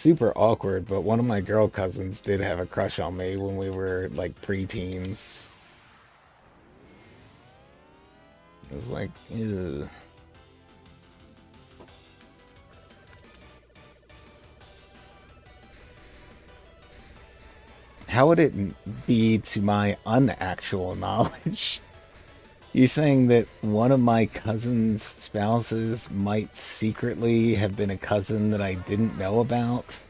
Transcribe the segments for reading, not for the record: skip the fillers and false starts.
super awkward, but one of my girl cousins did have a crush on me when we were like preteens. It was like, ew. How would it be to my unactual knowledge? You're saying that one of my cousin's spouses might secretly have been a cousin that I didn't know about?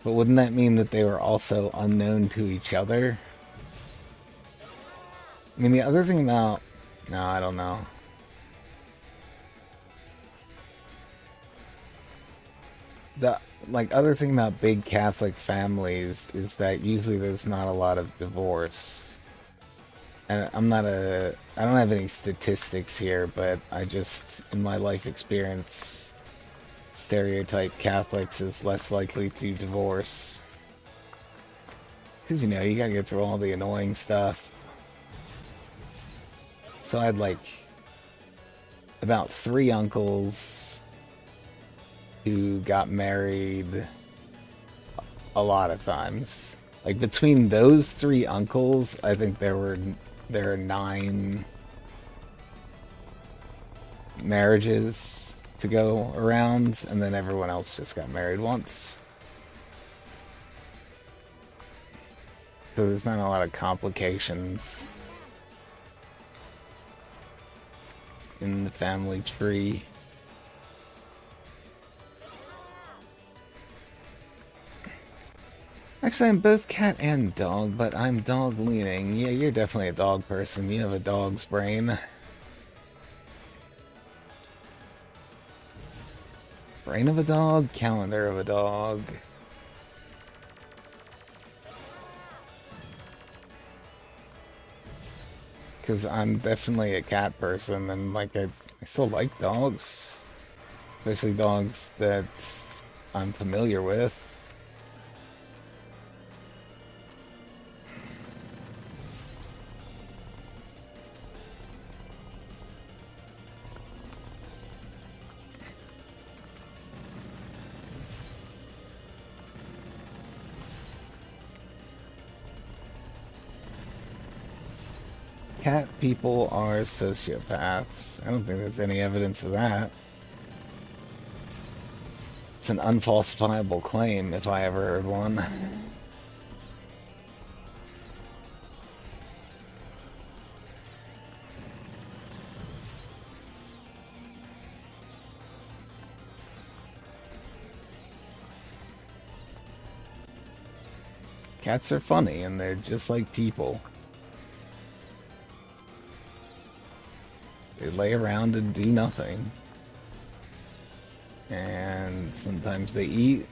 But wouldn't that mean that they were also unknown to each other? I mean, the other thing about... No, I don't know. The other thing about big Catholic families is that usually there's not a lot of divorce. And I don't have any statistics here, but I just, in my life experience, stereotype Catholics as less likely to divorce. Because, you gotta get through all the annoying stuff. So I had like about 3 uncles who got married a lot of times. Like between those 3 uncles, I think there are 9 marriages to go around, and then everyone else just got married once. So there's not a lot of complications in the family tree. Actually, I'm both cat and dog, but I'm dog leaning. Yeah, you're definitely a dog person. You have a dog's brain. Brain of a dog, calendar of a dog. Because I'm definitely a cat person, and like I still like dogs. Especially dogs that I'm familiar with. Cat people are sociopaths. I don't think there's any evidence of that. It's an unfalsifiable claim if I ever heard one. Cats are funny and they're just like people. They lay around and do nothing. And sometimes they eat.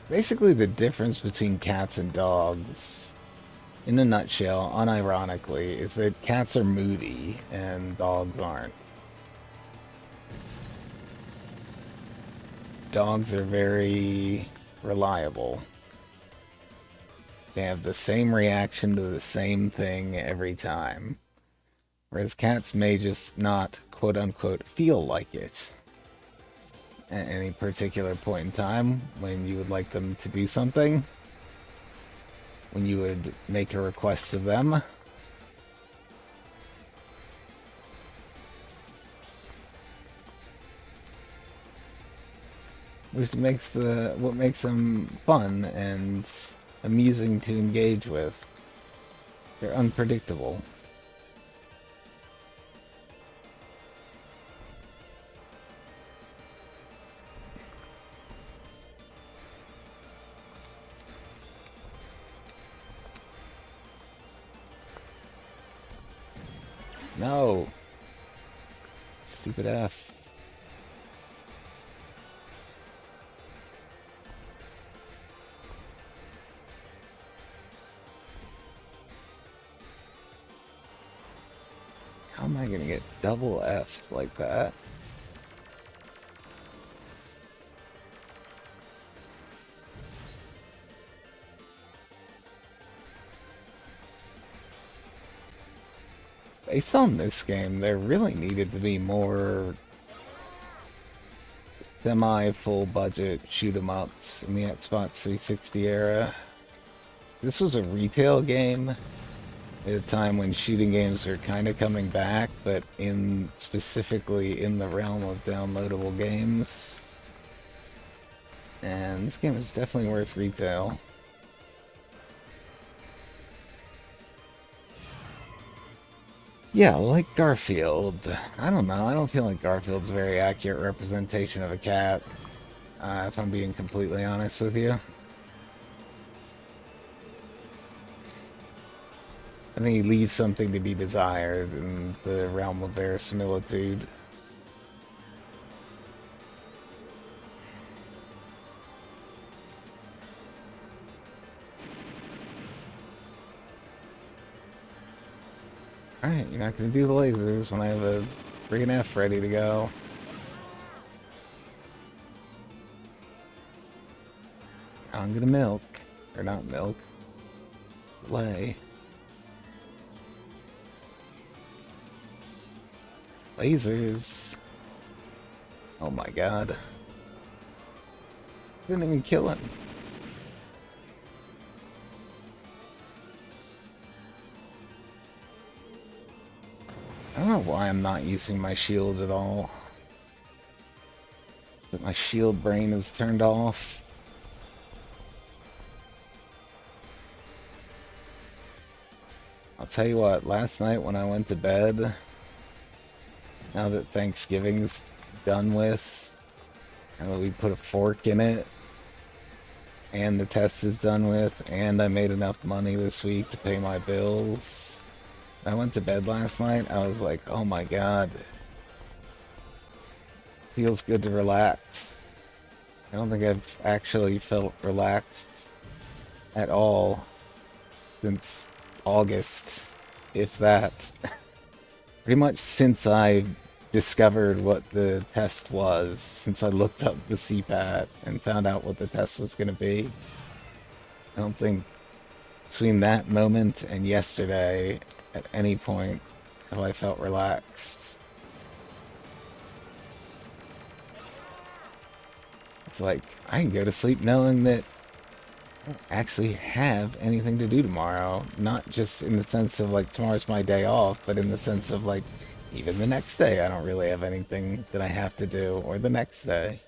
Basically, the difference between cats and dogs, in a nutshell, unironically, is that cats are moody and dogs aren't. Dogs are very reliable. They have the same reaction to the same thing every time. Whereas cats may just not, quote unquote, feel like it at any particular point in time when you would like them to do something, when you would make a request of them. Which makes what makes them fun and amusing to engage with. They're unpredictable. No. Stupid F. How am I gonna get double F's like that? Based on this game, there really needed to be more semi-full budget shoot 'em ups in the Xbox 360 era. This was a retail game at a time when shooting games were kind of coming back, but specifically in the realm of downloadable games. And this game is definitely worth retail. Yeah, like Garfield. I don't know. I don't feel like Garfield's a very accurate representation of a cat. If I'm being completely honest with you. I think he leaves something to be desired in the realm of verisimilitude. Alright, you're not going to do the lasers when I have a friggin' F ready to go. I'm going to milk. Or not milk. Lay. Lasers. Oh my god. Didn't even kill him. I don't know why I'm not using my shield at all. That my shield brain is turned off. I'll tell you what, last night when I went to bed, now that Thanksgiving's done with, and we put a fork in it, and the test is done with, and I made enough money this week to pay my bills. I went to bed last night, I was like, oh my god. Feels good to relax. I don't think I've actually felt relaxed at all since August, if that. Pretty much since I discovered what the test was, since I looked up the CPAT and found out what the test was going to be. I don't think between that moment and yesterday, at any point, have I felt relaxed. It's like, I can go to sleep knowing that I don't actually have anything to do tomorrow. Not just in the sense of, like, tomorrow's my day off, but in the sense of, like, even the next day, I don't really have anything that I have to do, or the next day.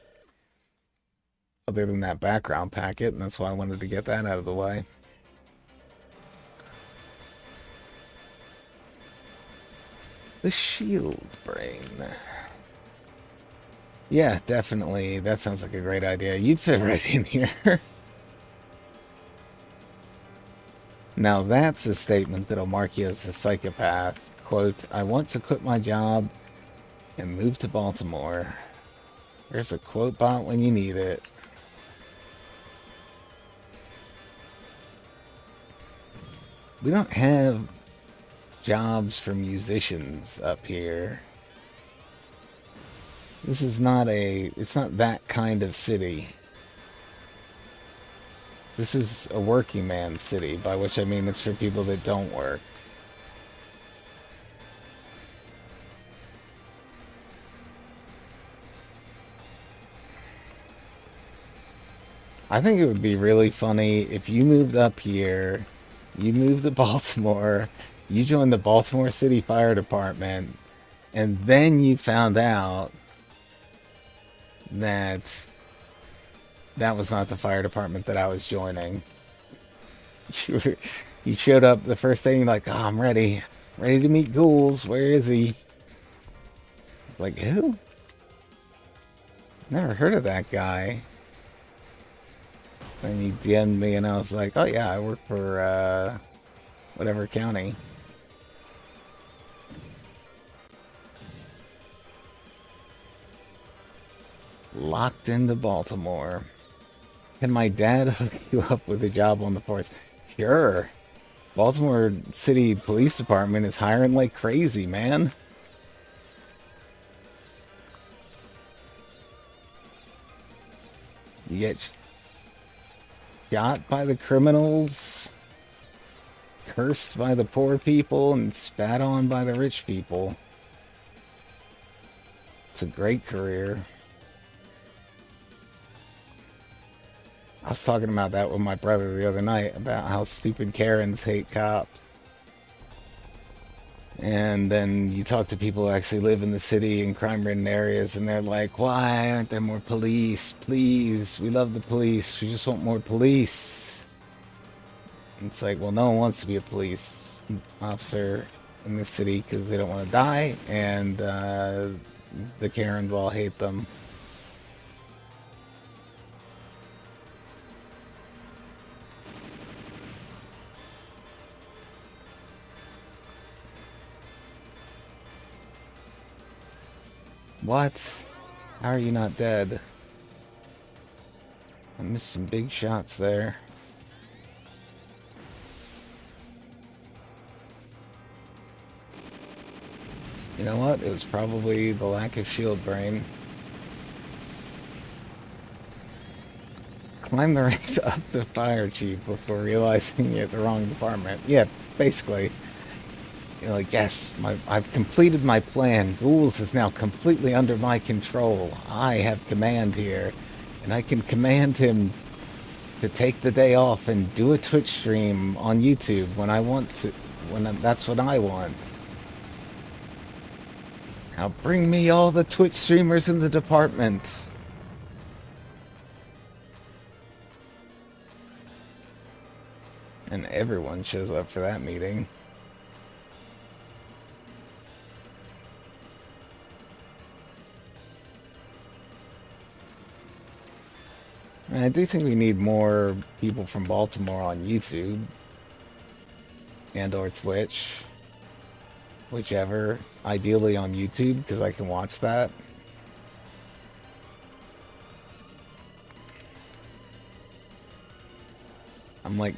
Other than that background packet, and that's why I wanted to get that out of the way. The shield brain. Yeah, definitely. That sounds like a great idea. You'd fit right in here. Now that's a statement that'll mark you as a psychopath. Quote, I want to quit my job and move to Baltimore. There's a quote bot when you need it. We don't have jobs for musicians up here. This is not it's not that kind of city. This is a working man's city, by which I mean it's for people that don't work. I think it would be really funny if you moved up here, you moved to Baltimore, you joined the Baltimore City Fire Department, and then you found out that that was not the fire department that I was joining. You showed up the first day, you're like, oh, I'm ready to meet Ghouls. Where is he? Like, who? Never heard of that guy. Then he DM'd me and I was like, oh yeah, I work for whatever county. Locked into Baltimore. Can my dad hook you up with a job on the force? Sure. Baltimore City Police Department is hiring like crazy, man. You get shot by the criminals, cursed by the poor people, and spat on by the rich people. It's a great career. was talking about that with my brother the other night about how stupid Karens hate cops. And then you talk to people who actually live in the city in crime-ridden areas, and they're like, why aren't there more police? Please, we love the police. We just want more police. And it's like, well, no one wants to be a police officer in the city because they don't want to die, and the Karens all hate them. What? How are you not dead? I missed some big shots there. You know what? It was probably the lack of shield brain. Climb the ranks up to fire chief before realizing you're at the wrong department. Yeah, basically. You're like, yes, I've completed my plan. Ghouls is now completely under my control. I have command here, and I can command him to take the day off and do a Twitch stream on YouTube when I want to. That's what I want. Now bring me all the Twitch streamers in the department. And everyone shows up for that meeting. I do think we need more people from Baltimore on YouTube and or Twitch, whichever. Ideally on YouTube because I can watch that. I'm like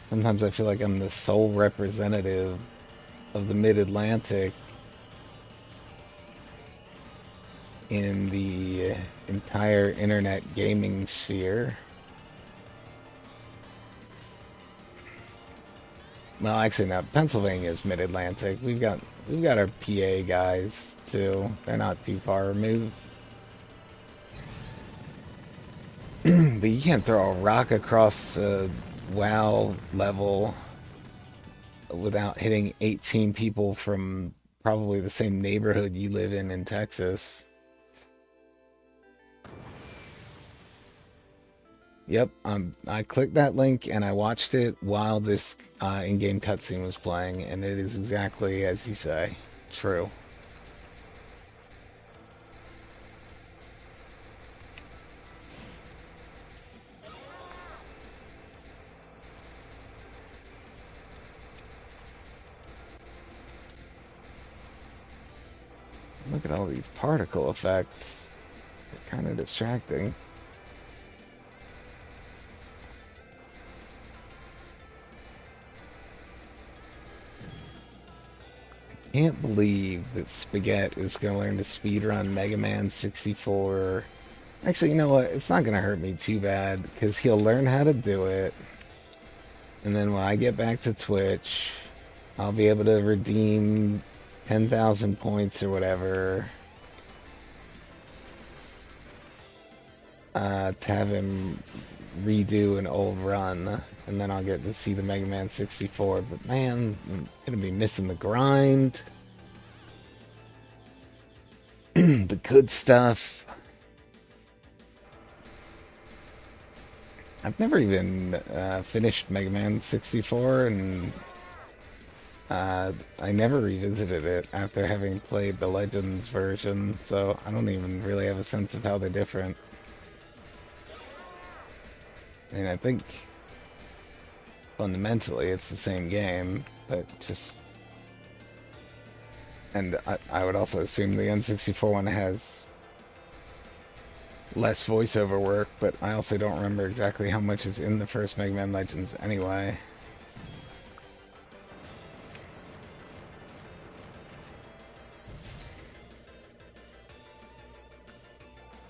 sometimes I feel like I'm the sole representative of the Mid-Atlantic in the entire internet gaming sphere. Well, actually, no. Pennsylvania is Mid-Atlantic. We've got our PA guys too. They're not too far removed. But you can't throw a rock across a WoW level without hitting 18 people from probably the same neighborhood you live in Texas. Yep, I clicked that link and I watched it while this in-game cutscene was playing, and it is exactly as you say. True. Look at all these particle effects. They're kind of distracting. Can't believe that Spaghetti is going to learn to speedrun Mega Man 64. Actually, you know what? It's not going to hurt me too bad, because he'll learn how to do it. And then when I get back to Twitch, I'll be able to redeem 10,000 points or whatever to have him redo an old run, and then I'll get to see the Mega Man 64. But man, I'm gonna be missing the grind, the good stuff. I've never even finished Mega Man 64, and I never revisited it after having played the Legends version, so I don't even really have a sense of how they're different. And I think fundamentally it's the same game, but just... And I would also assume the N64 one has less voiceover work, but I also don't remember exactly how much is in the first Mega Man Legends anyway.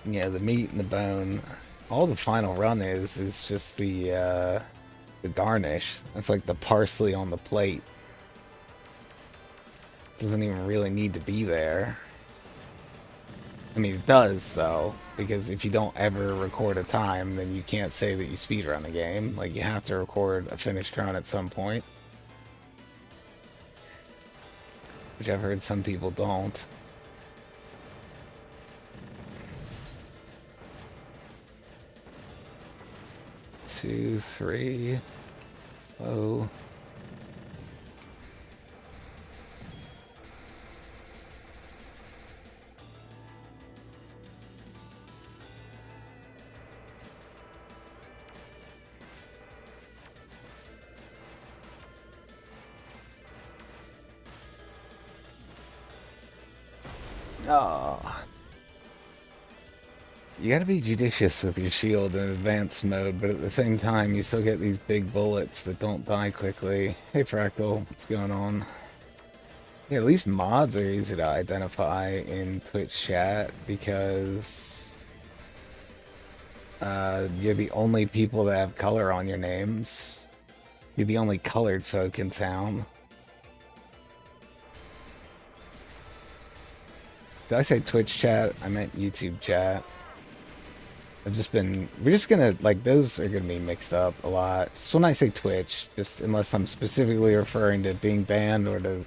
Yeah, the meat and the bone. All the final run is just the garnish. That's like the parsley on the plate. Doesn't even really need to be there. I mean, it does, though, because if you don't ever record a time, then you can't say that you speedrun a game. Like, you have to record a finished run at some point, which I've heard some people don't. Two, three. Oh. Oh. You gotta be judicious with your shield in advanced mode, but at the same time, you still get these big bullets that don't die quickly. Hey, Fractal, what's going on? Yeah, at least mods are easy to identify in Twitch chat because you're the only people that have color on your names. You're the only colored folk in town. Did I say Twitch chat? I meant YouTube chat. We're just gonna, like, those are gonna be mixed up a lot. Just when I say Twitch, just unless I'm specifically referring to being banned or to,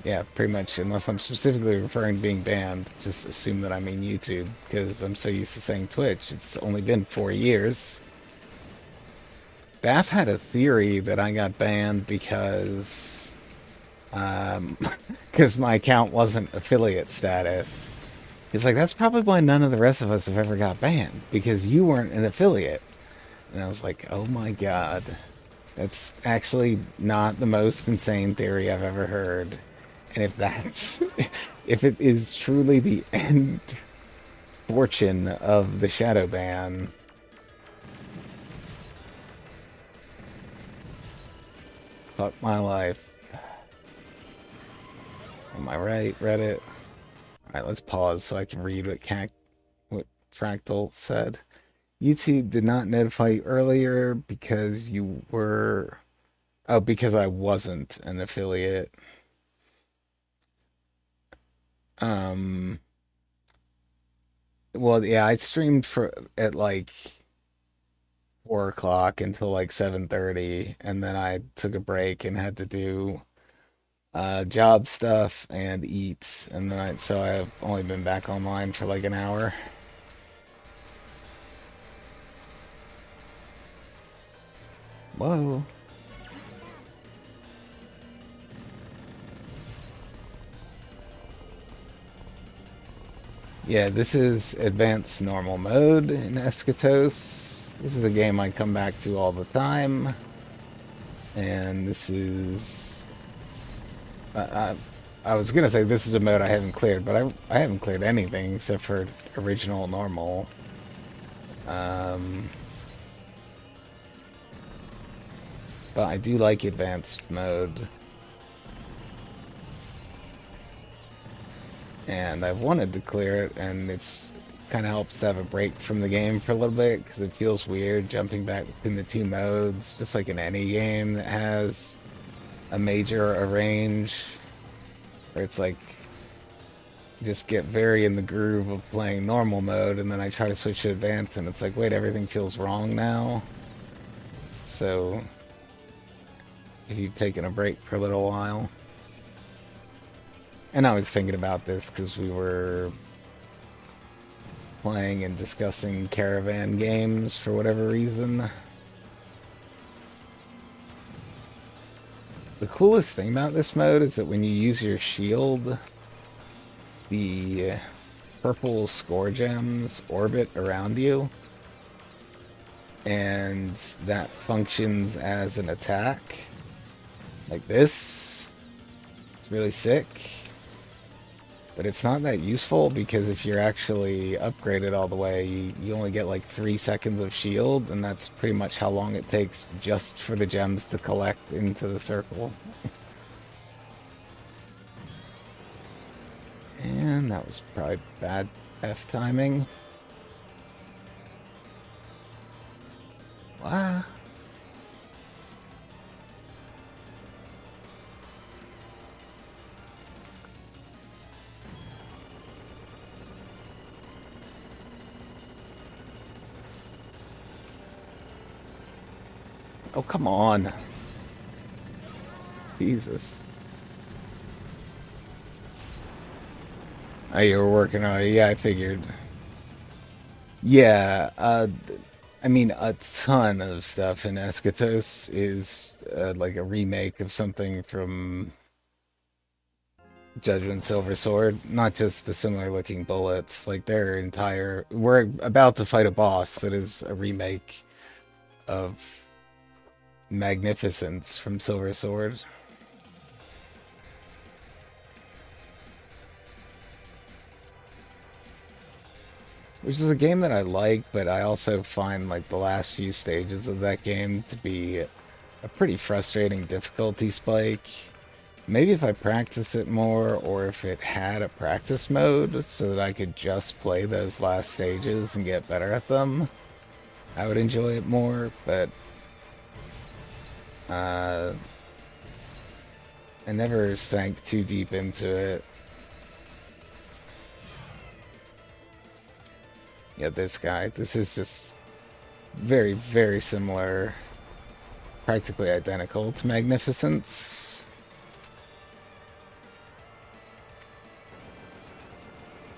yeah, pretty much, unless I'm specifically referring to being banned, just assume that I mean YouTube, because I'm so used to saying Twitch. It's only been 4 years. Bath had a theory that I got banned because, because my account wasn't affiliate status. He's like, that's probably why none of the rest of us have ever got banned, because you weren't an affiliate. And I was like, oh my god. That's actually not the most insane theory I've ever heard. And if that's, if it is truly the end fortune of the shadow ban, fuck my life. Am I right, Reddit? Alright, let's pause so I can read what Fractal said. YouTube did not notify you earlier because you were... Oh, because I wasn't an affiliate. Well, yeah, I streamed at like 4 o'clock until like 7:30, and then I took a break and had to do job stuff and eat, and then so I've only been back online for like an hour. Whoa. Yeah, this is advanced normal mode in Eschatos. This is a game I come back to all the time. And this is... I was gonna say this is a mode I haven't cleared, but I haven't cleared anything except for original normal. But I do like advanced mode. And I've wanted to clear it, and it's kind of helps to have a break from the game for a little bit, because it feels weird jumping back between the two modes, just like in any game that has a major or a range, where it's like, just get very in the groove of playing normal mode, and then I try to switch to advanced, and it's like, wait, everything feels wrong now. So, if you've taken a break for a little while. And I was thinking about this because we were playing and discussing caravan games for whatever reason. The coolest thing about this mode is that when you use your shield, the purple score gems orbit around you, and that functions as an attack, like this. It's really sick. But it's not that useful, because if you're actually upgraded all the way, you only get like 3 seconds of shield, and that's pretty much how long it takes just for the gems to collect into the circle. And that was probably bad F timing. Wow. Oh, come on. Jesus. Oh, you were working on it. Yeah, I figured. Yeah, I mean, a ton of stuff in Eschatos is like a remake of something from Judgment Silver Sword. Not just the similar looking bullets, like their entire. We're about to fight a boss that is a remake of Magnificence from Silver Sword. Which is a game that I like, but I also find like the last few stages of that game to be a pretty frustrating difficulty spike. Maybe if I practice it more, or if it had a practice mode so that I could just play those last stages and get better at them, I would enjoy it more, but I never sank too deep into it. Yeah, this guy, this is just very, very similar, practically identical to Magnificence.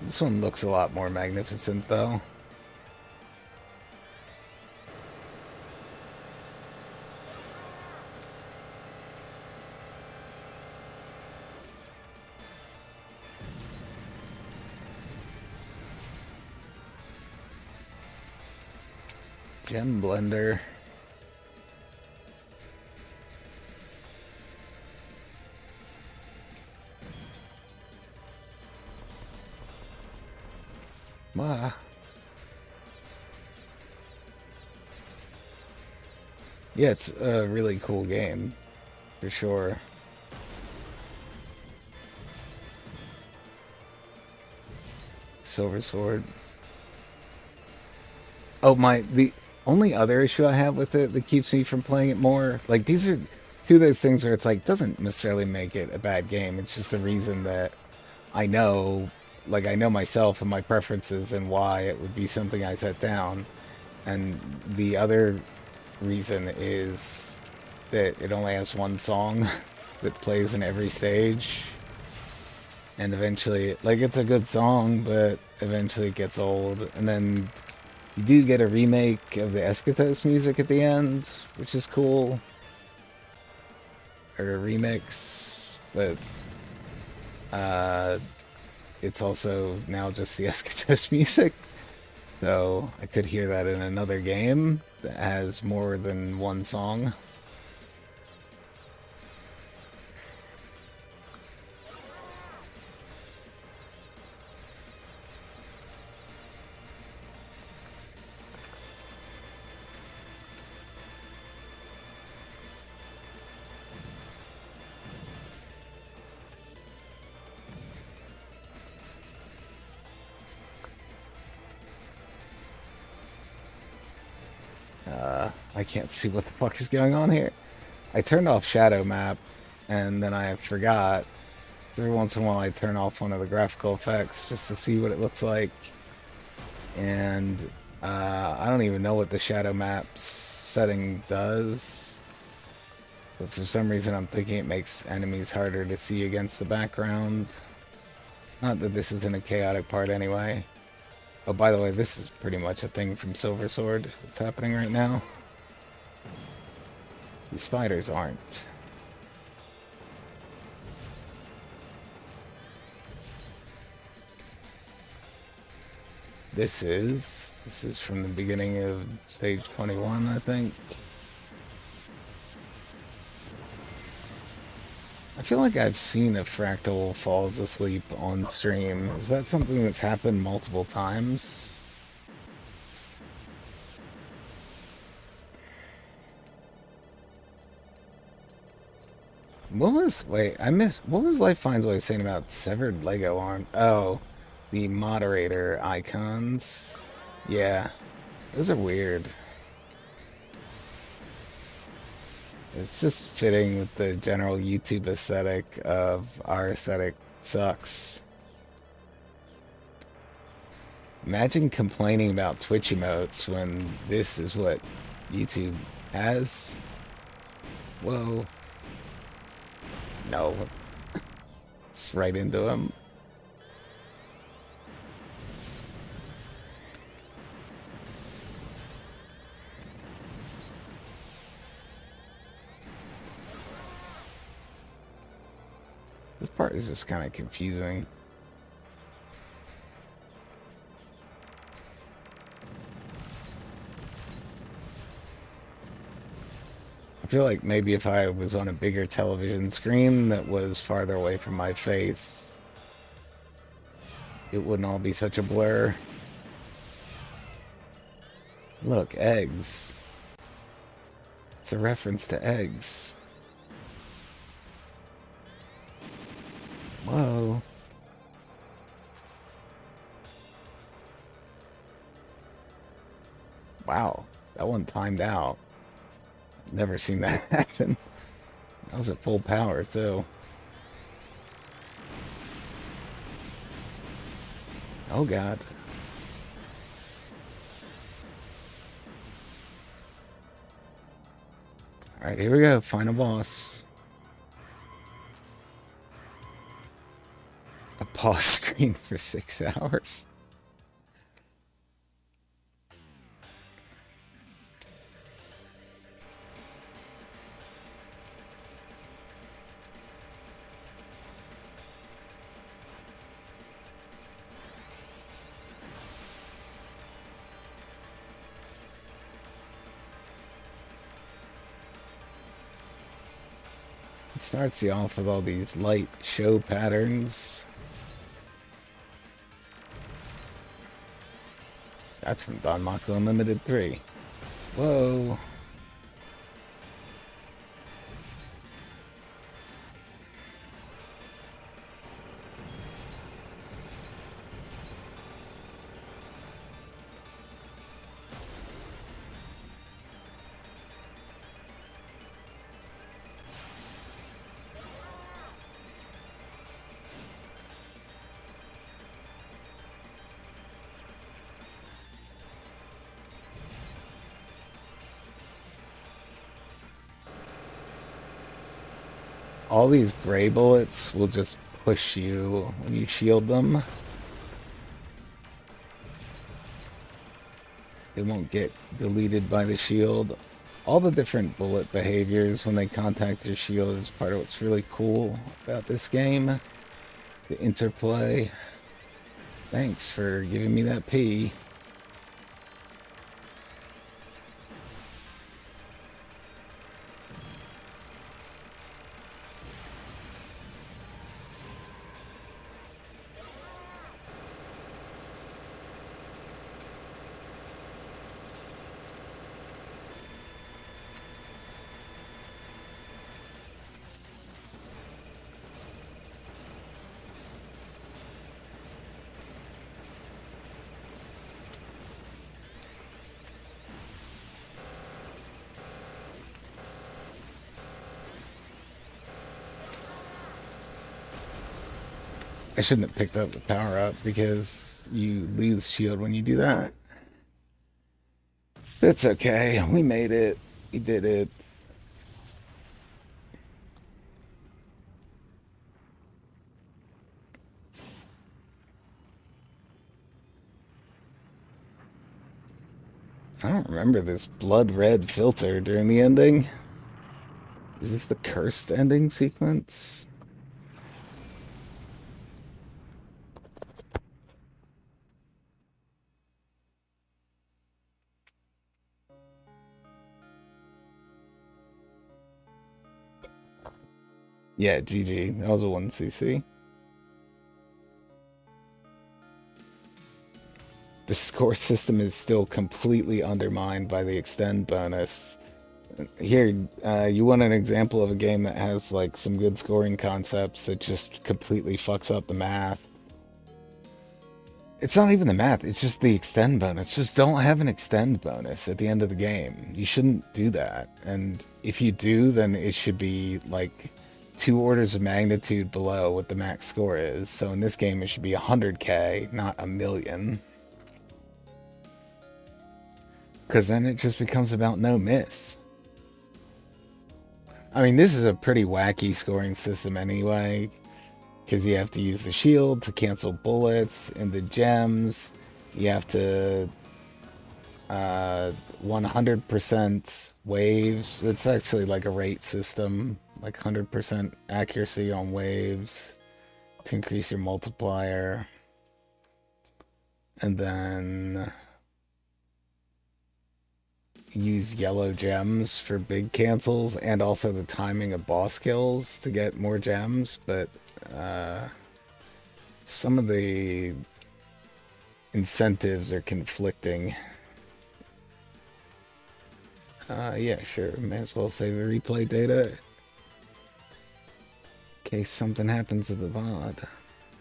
This one looks a lot more magnificent, though. Gem Blender. Wow. Yeah, it's a really cool game, for sure. Silver Sword. Oh, the only other issue I have with it that keeps me from playing it more, like these are two of those things where it's like doesn't necessarily make it a bad game. It's just the reason that I know, like I know myself and my preferences and why it would be something I set down. And the other reason is that it only has one song that plays in every stage. And eventually, like, it's a good song, but eventually it gets old. And then you do get a remake of the Eschatos music at the end, which is cool. Or a remix, but it's also now just the Eschatos music. So I could hear that in another game that has more than one song. I can't see what the fuck is going on here. I turned off shadow map, and then I forgot. Every once in a while I turn off one of the graphical effects just to see what it looks like. And I don't even know what the shadow map setting does. But for some reason I'm thinking it makes enemies harder to see against the background. Not that this isn't a chaotic part anyway. Oh, by the way, this is pretty much a thing from Silver Sword. What's happening right now? These spiders aren't. This is from the beginning of stage 21, I think. I feel like I've seen a fractal falls asleep on stream. Is that something that's happened multiple times? Wait, I missed, what was Life Finds Way saying about severed Lego arm? Oh, the moderator icons. Yeah, those are weird. It's just fitting with the general YouTube aesthetic of our aesthetic sucks. Imagine complaining about Twitch emotes when this is what YouTube has. Whoa. No. It's right into him. This part is just kind of confusing. I feel like maybe if I was on a bigger television screen that was farther away from my face, it wouldn't all be such a blur. Look, eggs. It's a reference to eggs. Whoa. Wow, that one timed out. Never seen that happen. That was at full power, too. Oh, God. Alright, here we go. Final boss. A pause screen for 6 hours. It starts you off with all these light show patterns. That's from Danmaku Unlimited 3. Whoa. All these gray bullets will just push you when you shield them. They won't get deleted by the shield. All the different bullet behaviors when they contact your shield is part of what's really cool about this game. The interplay. Thanks for giving me that pee. I shouldn't have picked up the power up because you lose shield when you do that. It's okay. We made it. We did it. I don't remember this blood red filter during the ending. Is this the cursed ending sequence? Yeah, GG. That was a 1cc. The score system is still completely undermined by the extend bonus. Here, you want an example of a game that has like some good scoring concepts that just completely fucks up the math. It's not even the math, it's just the extend bonus. Just don't have an extend bonus at the end of the game. You shouldn't do that. And if you do, then it should be like 2 orders of magnitude below what the max score is. So in this game, it should be 100k, not 1,000,000. Because then it just becomes about no miss. I mean, this is a pretty wacky scoring system anyway, because you have to use the shield to cancel bullets, and the gems, you have to 100% waves. It's actually like a rate system, like 100% accuracy on waves to increase your multiplier. And then use yellow gems for big cancels, and also the timing of boss kills to get more gems. But some of the incentives are conflicting. Yeah, sure. May as well save the replay data in case something happens to the VOD.